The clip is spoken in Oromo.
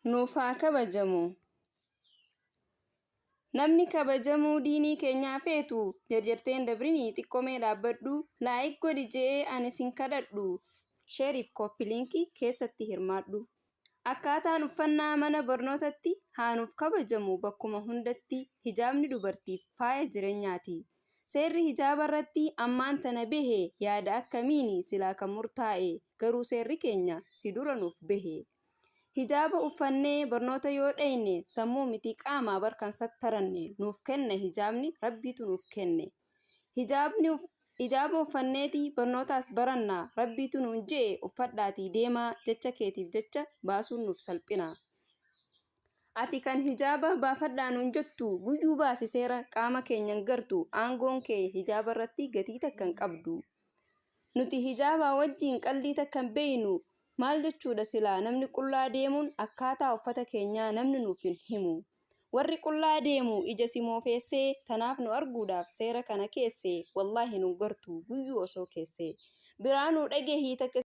nuuf haa kabajamu. Namni kabajamu diinii keenyaa feetu jarjarteen dabrinii xiqqoomee dhaabbadhu laayik godhi jee ani sin kadhadhu sheeriif koppiliinkii keessatti hirmaadhu. Akkaataan uffannaa mana barnootatti haa nuuf kabajamu bakkuma hundatti hijaabni dubartiif faaya jireenyaati. Seerri hijaaba irratti ammaan tana bahe yaada akkamiini silaa kan murtaa'e garuu seerri keenya si dura nuuf bahe. Hijaaba uffannee barnoota yoo dhayne sammuu miti qaamaa barkan sattaranne nuuf kenna hijaabni rabbiitu nuuf kenne. Hijaaba uffanneeti barnootaas baranna rabbiitu nuun jee uffadhaatii deemaa jecha keetiif jecha baasuun nuuf salphina. Ati kan hijaaba baafadhaa nuun jettu guyyuu baasi seera qaama keenyan gartu aangoon kee hijaaba irratti gatii takkan qabdu. Nuti hijaaba wajjiin qallii takkan beeynu maal jechuudha silaa namni qullaa deemuun akkaataa uffata keenyaa namni nuuf hin himu. Warri qullaa deemu ija simoofeessee tanaaf nu arguudhaaf seera kana keessee wallaahi nu gartu guyyuu osoo keessee biraanuu dhagehii takka